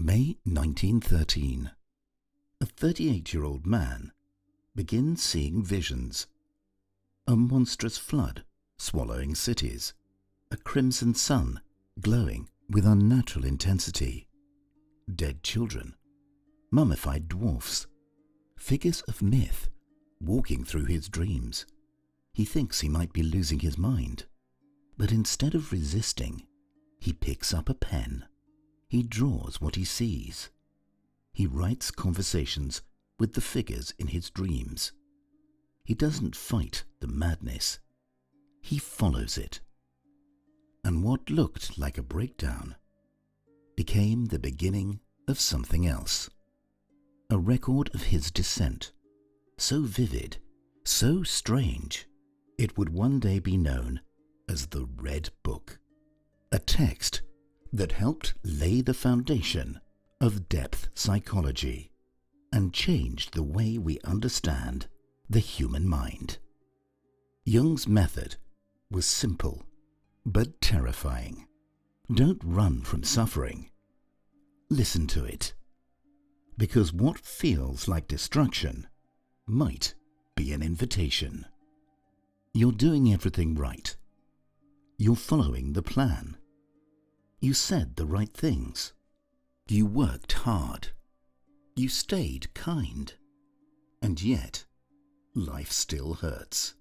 May 1913. A 38-year-old man begins seeing visions. A monstrous flood swallowing cities. A crimson sun glowing with unnatural intensity. Dead children. Mummified dwarfs. Figures of myth walking through his dreams. He thinks he might be losing his mind. But instead of resisting, he picks up a pen. He draws what he sees. He writes conversations with the figures in his dreams. He doesn't fight the madness. He follows it. And what looked like a breakdown became the beginning of something else. A record of his descent, so vivid, so strange, it would one day be known as the Red Book. A text that helped lay the foundation of depth psychology and changed the way we understand the human mind. Jung's method was simple but terrifying. Don't run from suffering. Listen to it. Because what feels like destruction might be an invitation. You're doing everything right. You're following the plan. You said the right things. You worked hard. You stayed kind. And yet, life still hurts.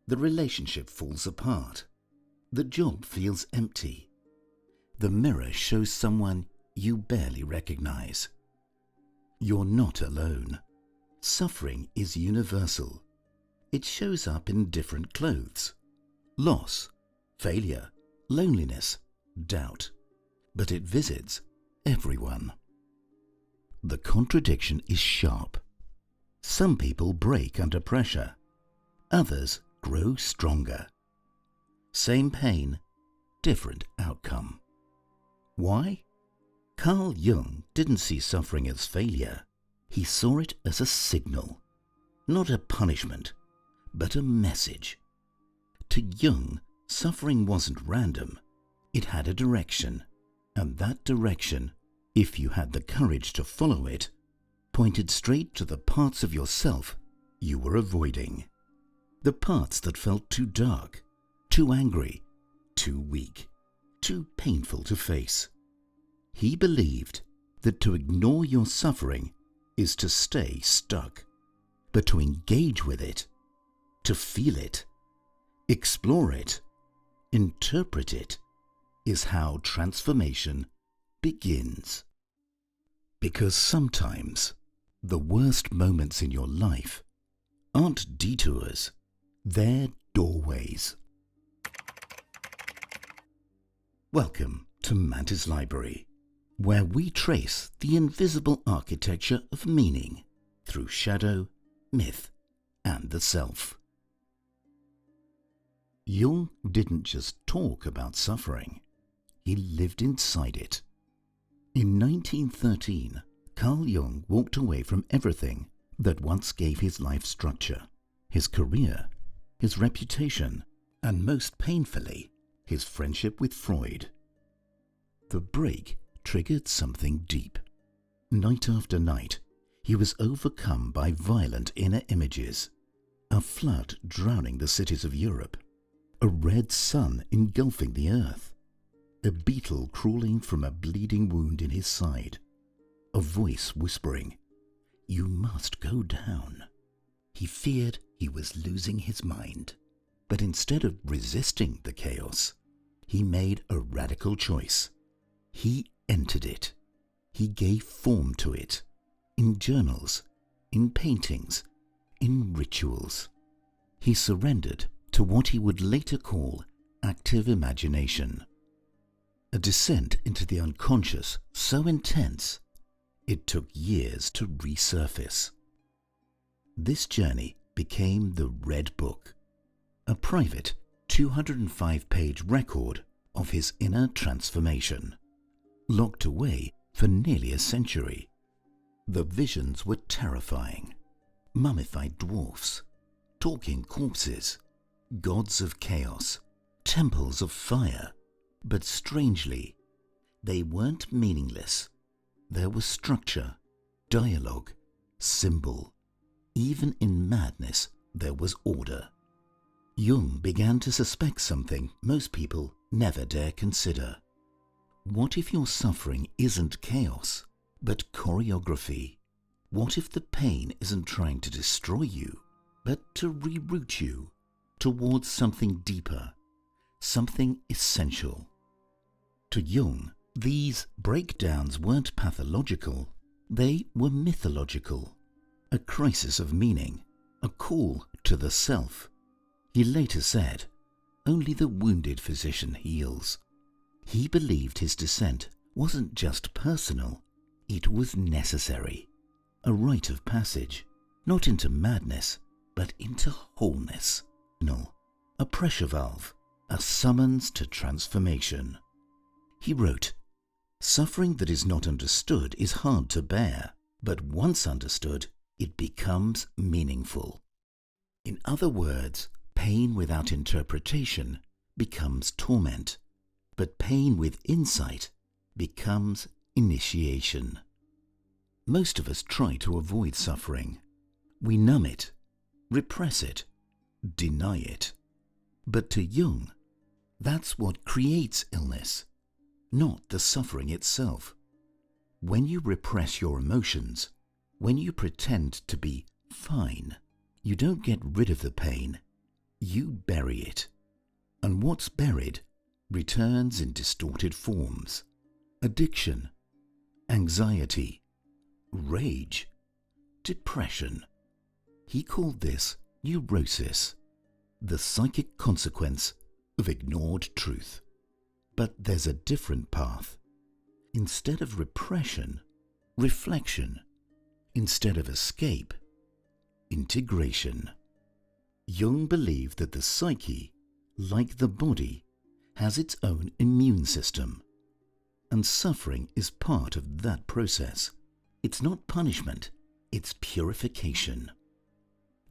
The relationship falls apart. The job feels empty. The mirror shows someone you barely recognize. You're not alone. Suffering is universal. It shows up in different clothes. Loss, failure, loneliness, doubt. But it visits everyone. The contradiction is sharp. Some people break under pressure. Others grow stronger. Same pain, different outcome. Why? Carl Jung didn't see suffering as failure. He saw it as a signal. Not a punishment, but a message. To Jung, suffering wasn't random. It had a direction. And that direction, if you had the courage to follow it, pointed straight to the parts of yourself you were avoiding. The parts that felt too dark, too angry, too weak, too painful to face. He believed that to ignore your suffering is to stay stuck, but to engage with it, to feel it, explore it, interpret it, is how transformation begins. Because sometimes the worst moments in your life aren't detours, they're doorways. Welcome to Mantis Library, where we trace the invisible architecture of meaning through shadow, myth, and the self. Jung didn't just talk about suffering, he lived inside it. In 1913, Carl Jung walked away from everything that once gave his life structure, his career, his reputation, and most painfully, his friendship with Freud. The break triggered something deep. Night after night, he was overcome by violent inner images. A flood drowning the cities of Europe. A red sun engulfing the earth. A beetle crawling from a bleeding wound in his side. A voice whispering, "You must go down." He feared he was losing his mind. But instead of resisting the chaos, he made a radical choice. He entered it. He gave form to it. In journals, in paintings, in rituals. He surrendered to what he would later call active imagination. A descent into the unconscious so intense, it took years to resurface. This journey became the Red Book, a private 205-page record of his inner transformation, locked away for nearly a century. The visions were terrifying. Mummified dwarfs, talking corpses, gods of chaos, temples of fire. But strangely, they weren't meaningless. there was structure, dialogue, symbol. Even in madness, there was order. Jung began to suspect something most people never dare consider. What if your suffering isn't chaos, but choreography? What if the pain isn't trying to destroy you, but to reroute you towards something deeper, something essential? To Jung, these breakdowns weren't pathological, they were mythological. A crisis of meaning, a call to the self. He later said, "Only the wounded physician heals." He believed his descent wasn't just personal, it was necessary. A rite of passage, not into madness, but into wholeness. A pressure valve, a summons to transformation. He wrote, "Suffering that is not understood is hard to bear, but once understood, it becomes meaningful." In other words, pain without interpretation becomes torment, but pain with insight becomes initiation. Most of us try to avoid suffering. We numb it, repress it, deny it. But to Jung, that's what creates illness, not the suffering itself. When you repress your emotions, when you pretend to be fine, you don't get rid of the pain, you bury it. And what's buried returns in distorted forms. Addiction, anxiety, rage, depression. He called this neurosis, the psychic consequence of ignored truth. But there's a different path. Instead of repression, reflection. Instead of escape, integration. Jung believed that the psyche, like the body, has its own immune system. And suffering is part of that process. It's not punishment, it's purification.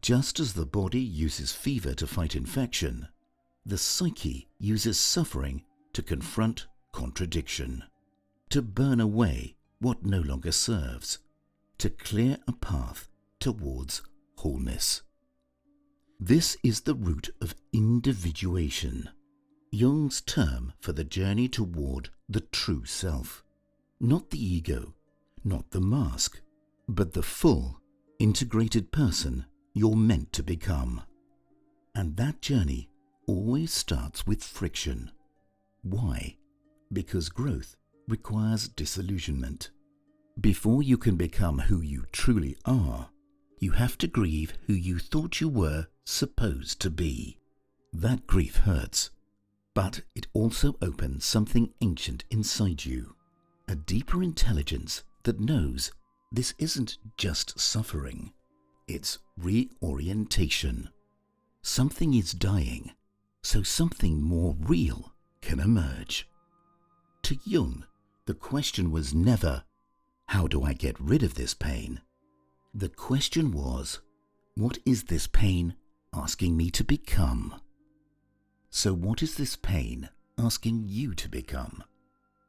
Just as the body uses fever to fight infection, the psyche uses suffering to confront contradiction, to burn away what no longer serves, to clear a path towards wholeness. This is the root of individuation, Jung's term for the journey toward the true self. Not the ego, not the mask, but the full, integrated person you're meant to become. And that journey always starts with friction. Why? Because growth requires disillusionment. Before you can become who you truly are, you have to grieve who you thought you were supposed to be. That grief hurts, but it also opens something ancient inside you, a deeper intelligence that knows this isn't just suffering, it's reorientation. Something is dying, so something more real can emerge. To Jung, the question was never, "How do I get rid of this pain?" The question was, what is this pain asking me to become? So what is this pain asking you to become?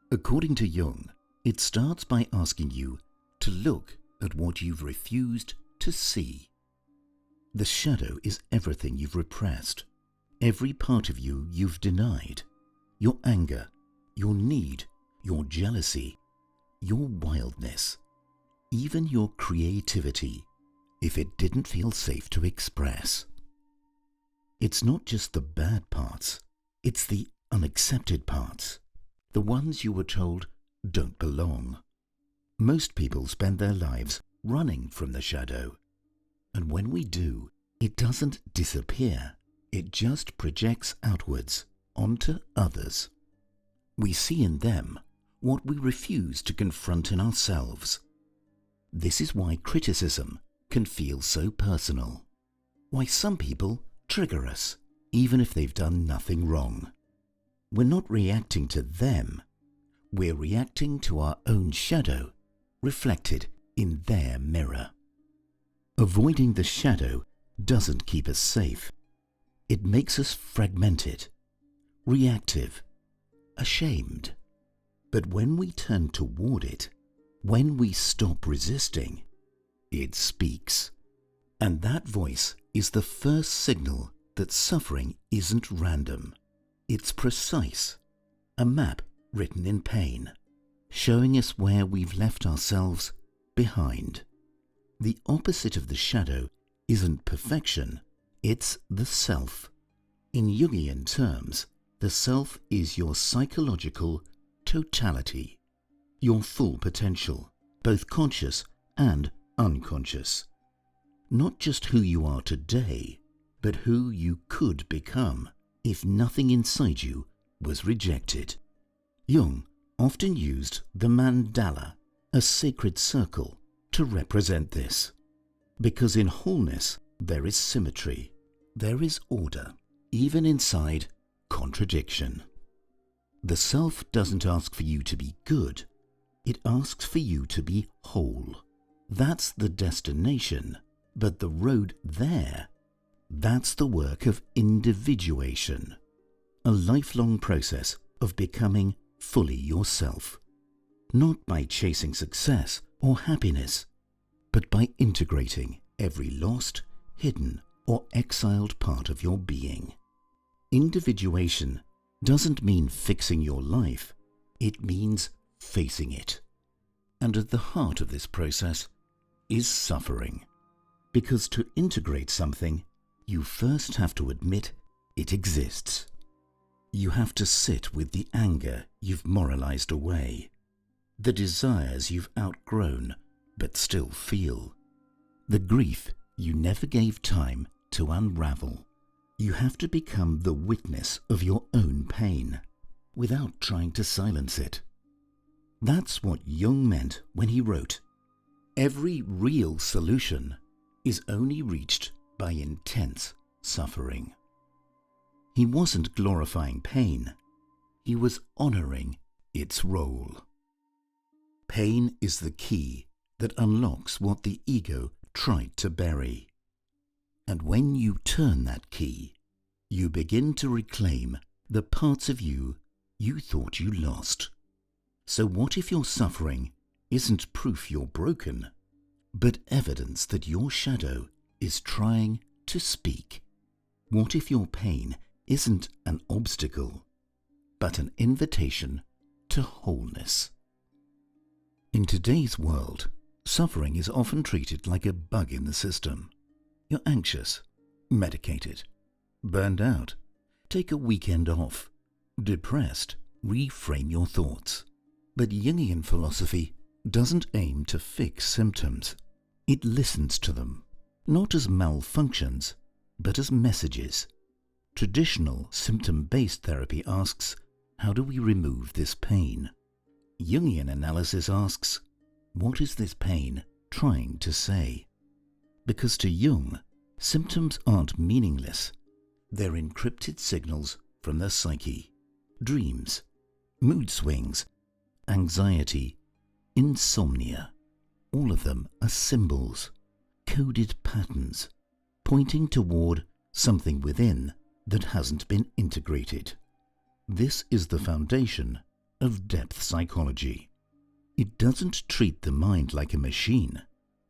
According to Jung, it starts by asking you to look at what you've refused to see. The shadow is everything you've repressed, every part of you you've denied, your anger, your need, your jealousy, your wildness, even your creativity, if it didn't feel safe to express. It's not just the bad parts, it's the unaccepted parts, the ones you were told don't belong. Most people spend their lives running from the shadow, and when we do, it doesn't disappear, it just projects outwards onto others. We see in them what we refuse to confront in ourselves. This is why criticism can feel so personal, why some people trigger us even if they've done nothing wrong. We're not reacting to them, we're reacting to our own shadow reflected in their mirror. Avoiding the shadow doesn't keep us safe. It makes us fragmented, reactive, ashamed. But when we turn toward it, When we stop resisting, it speaks. And that voice is the first signal that suffering isn't random. It's precise. A map written in pain, showing us where we've left ourselves behind. The opposite of the shadow isn't perfection, it's the self. In Jungian terms, the self is your psychological totality, your full potential, both conscious and unconscious. Not just who you are today, but who you could become if nothing inside you was rejected. Jung often used the mandala, a sacred circle, to represent this. Because in wholeness there is symmetry, there is order, even inside contradiction. The self doesn't ask for you to be good, it asks for you to be whole. That's the destination, but the road there, that's the work of individuation, a lifelong process of becoming fully yourself, not by chasing success or happiness, but by integrating every lost, hidden, or exiled part of your being. Individuation doesn't mean fixing your life, it means facing it. And at the heart of this process is suffering. Because to integrate something, you first have to admit it exists. You have to sit with the anger you've moralized away, the desires you've outgrown but still feel, the grief you never gave time to unravel. You have to become the witness of your own pain, without trying to silence it. That's what Jung meant when he wrote, "Every real solution is only reached by intense suffering." He wasn't glorifying pain, he was honoring its role. Pain is the key that unlocks what the ego tried to bury. And when you turn that key, you begin to reclaim the parts of you you thought you lost. So what if your suffering isn't proof you're broken, but evidence that your shadow is trying to speak? What if your pain isn't an obstacle, but an invitation to wholeness? In today's world, suffering is often treated like a bug in the system. You're anxious, medicated, burned out, take a weekend off, depressed, reframe your thoughts. But Jungian philosophy doesn't aim to fix symptoms. It listens to them, not as malfunctions, but as messages. Traditional symptom-based therapy asks, how do we remove this pain? Jungian analysis asks, what is this pain trying to say? Because to Jung, symptoms aren't meaningless. They're encrypted signals from the psyche. Dreams, mood swings, anxiety, insomnia, all of them are symbols, coded patterns, pointing toward something within that hasn't been integrated. This is the foundation of depth psychology. It doesn't treat the mind like a machine,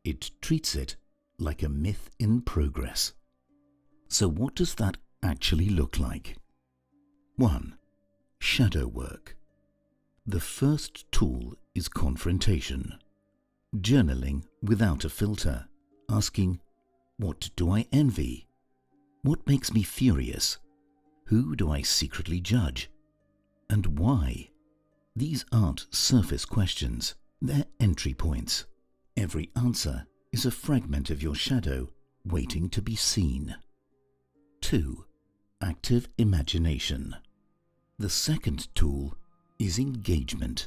it treats it like a myth in progress. So what does that actually look like? 1. Shadow work. The first tool is confrontation. Journaling without a filter, asking, what do I envy? What makes me furious? Who do I secretly judge? And why? These aren't surface questions, they're entry points. Every answer is a fragment of your shadow waiting to be seen. 2. Active imagination. The second tool is engagement.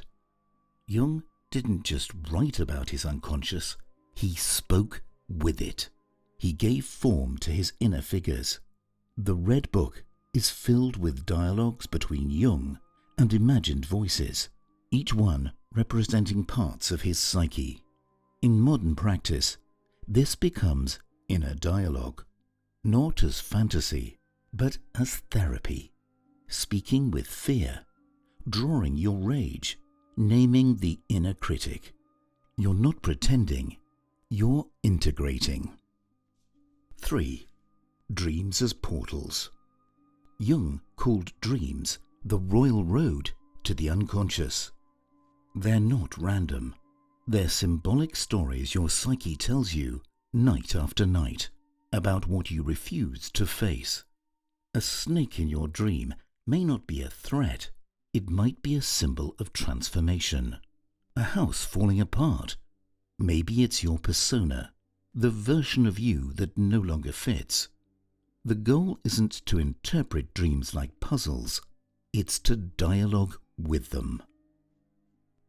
Jung didn't just write about his unconscious, he spoke with it. He gave form to his inner figures. The Red Book is filled with dialogues between Jung and imagined voices, each one representing parts of his psyche. In modern practice, this becomes inner dialogue, not as fantasy, but as therapy, speaking with fear, drawing your rage, naming the inner critic. You're not pretending, you're integrating. 3. Dreams as portals. Jung called dreams the royal road to the unconscious. They're not random. They're symbolic stories your psyche tells you night after night about what you refuse to face. A snake in your dream may not be a threat. It might be a symbol of transformation. A house falling apart. Maybe it's your persona, the version of you that no longer fits. The goal isn't to interpret dreams like puzzles. It's to dialogue with them.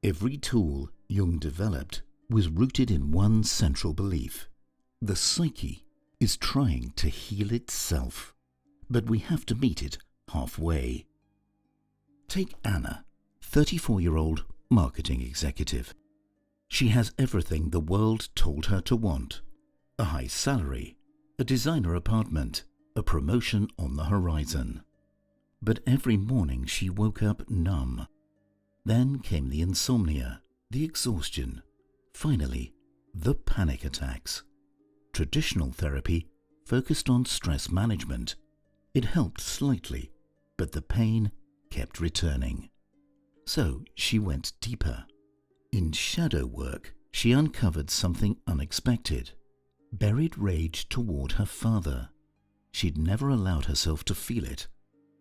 Every tool Jung developed was rooted in one central belief. The psyche is trying to heal itself, but we have to meet it halfway. Take Anna, 34-year-old marketing executive. She has everything the world told her to want. A high salary, a designer apartment, a promotion on the horizon. But every morning she woke up numb. Then came the insomnia, the exhaustion, finally, the panic attacks. Traditional therapy focused on stress management. It helped slightly, but the pain kept returning. So she went deeper. In shadow work, she uncovered something unexpected. Buried rage toward her father. She'd never allowed herself to feel it,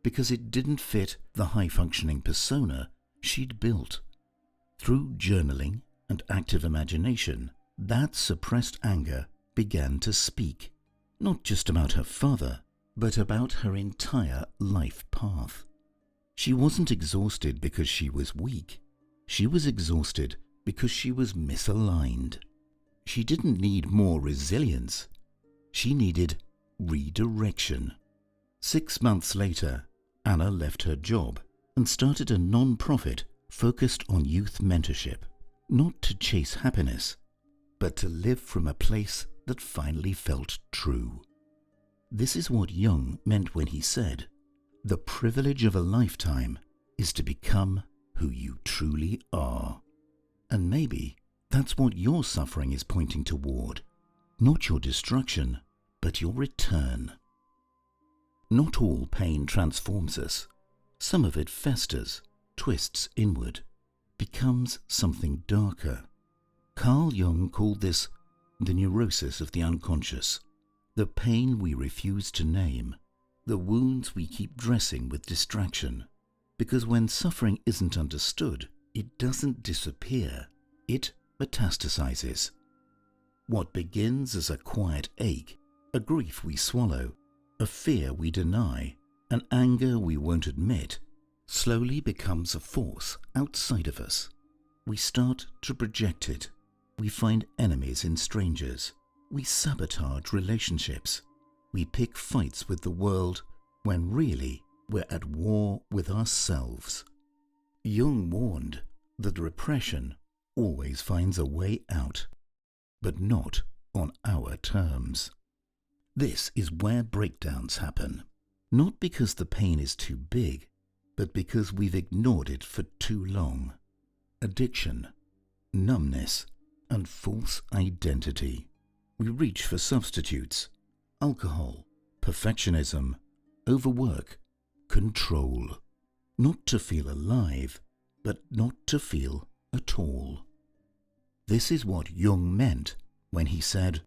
because it didn't fit the high-functioning persona she'd built. Through journaling and active imagination, that suppressed anger began to speak, not just about her father, but about her entire life path. She wasn't exhausted because she was weak. She was exhausted because she was misaligned. She didn't need more resilience. She needed redirection. 6 months later, Anna left her job and started a non-profit focused on youth mentorship, not to chase happiness, but to live from a place that finally felt true. This is what Jung meant when he said, "The privilege of a lifetime is to become who you truly are." And maybe that's what your suffering is pointing toward. Not your destruction, but your return. Not all pain transforms us. Some of it festers, twists inward, becomes something darker. Carl Jung called this the neurosis of the unconscious, the pain we refuse to name, the wounds we keep dressing with distraction. Because when suffering isn't understood, it doesn't disappear, it metastasizes. What begins as a quiet ache, a grief we swallow, a fear we deny, an anger we won't admit, slowly becomes a force outside of us. We start to project it. We find enemies in strangers. We sabotage relationships. We pick fights with the world when really we're at war with ourselves. Jung warned that repression always finds a way out, but not on our terms. This is where breakdowns happen, not because the pain is too big, but because we've ignored it for too long. Addiction, numbness, and false identity. We reach for substitutes, alcohol, perfectionism, overwork, control. Not to feel alive, but not to feel at all. This is what Jung meant when he said,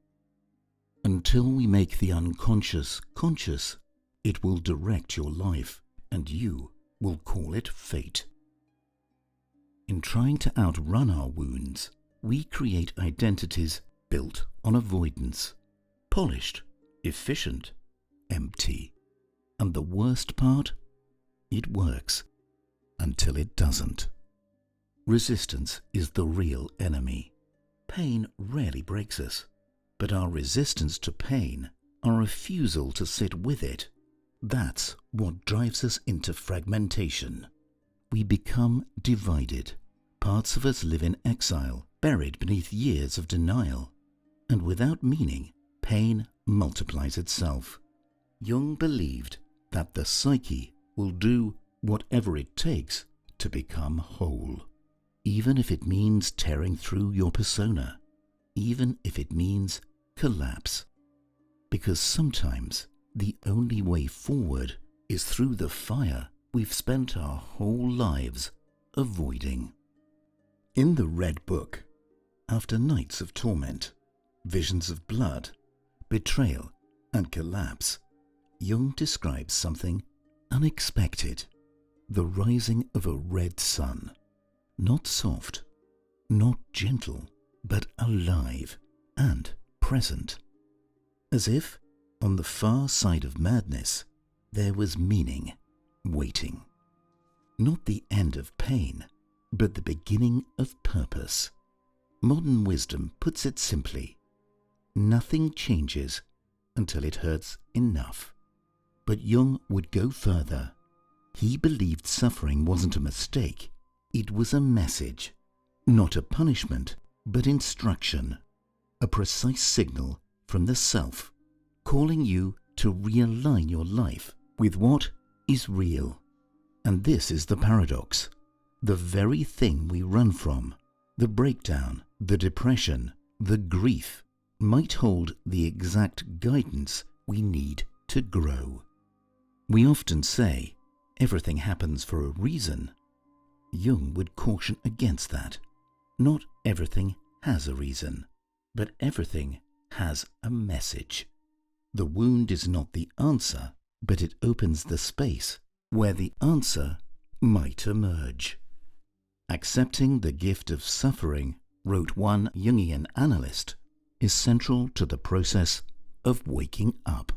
"Until we make the unconscious conscious, it will direct your life, and you will call it fate." In trying to outrun our wounds, we create identities built on avoidance, polished, efficient, empty. And the worst part? It works until it doesn't. Resistance is the real enemy. Pain rarely breaks us, but our resistance to pain, our refusal to sit with it, that's what drives us into fragmentation. We become divided. Parts of us live in exile, buried beneath years of denial. And without meaning, pain multiplies itself. Jung believed that the psyche will do whatever it takes to become whole. even if it means tearing through your persona, even if it means collapse. Because sometimes the only way forward is through the fire we've spent our whole lives avoiding. In the Red Book, after nights of torment, visions of blood, betrayal, and collapse, Jung describes something unexpected: the rising of a red sun. Not soft, not gentle, but alive and present. As if, on the far side of madness, there was meaning waiting. Not the end of pain, but the beginning of purpose. Modern wisdom puts it simply: nothing changes until it hurts enough. But Jung would go further. He believed suffering wasn't a mistake, it was a message. Not a punishment, but instruction. A precise signal from the self, calling you to realign your life with what is real. And this is the paradox. The very thing we run from, the breakdown, the depression, the grief, might hold the exact guidance we need to grow. We often say, everything happens for a reason. Jung would caution against that. Not everything has a reason, but everything has a message. The wound is not the answer, but it opens the space where the answer might emerge. Accepting the gift of suffering, wrote one Jungian analyst, is central to the process of waking up.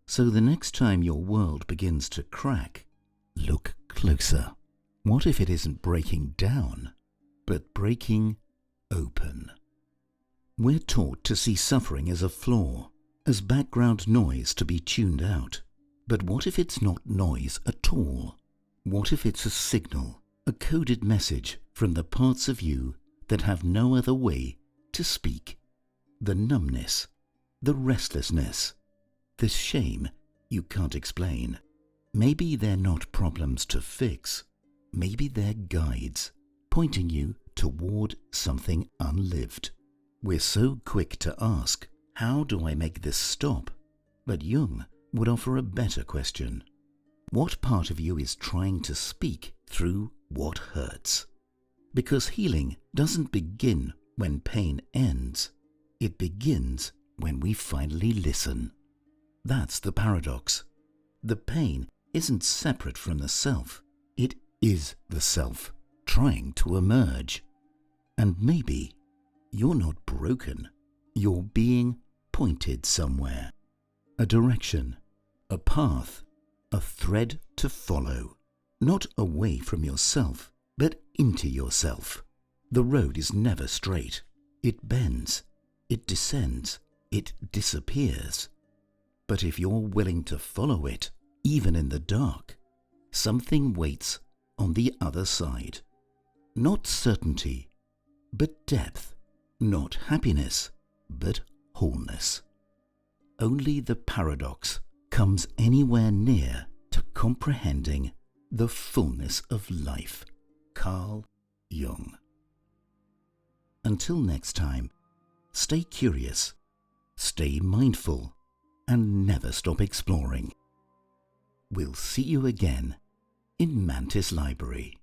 So the next time your world begins to crack, look closer. What if it isn't breaking down, but breaking open? We're taught to see suffering as a flaw, as background noise to be tuned out. But what if it's not noise at all? What if it's a signal, a coded message from the parts of you that have no other way to speak? The numbness, the restlessness, the shame you can't explain. Maybe they're not problems to fix. Maybe they're guides, pointing you toward something unlived. We're so quick to ask, how do I make this stop? But Jung would offer a better question. What part of you is trying to speak through what hurts? Because healing doesn't begin when pain ends. It begins when we finally listen. That's the paradox. The pain isn't separate from the self. It is the self trying to emerge. And maybe you're not broken. You're being pointed somewhere. A direction, a path, a thread to follow. Not away from yourself, but into yourself. The road is never straight. It bends, it descends, it disappears. But if you're willing to follow it, even in the dark, something waits on the other side. Not certainty, but depth. Not happiness, but wholeness. Only the paradox comes anywhere near to comprehending the fullness of life. Carl Jung. Until next time, stay curious, stay mindful, and never stop exploring. We'll see you again in Mantis Library.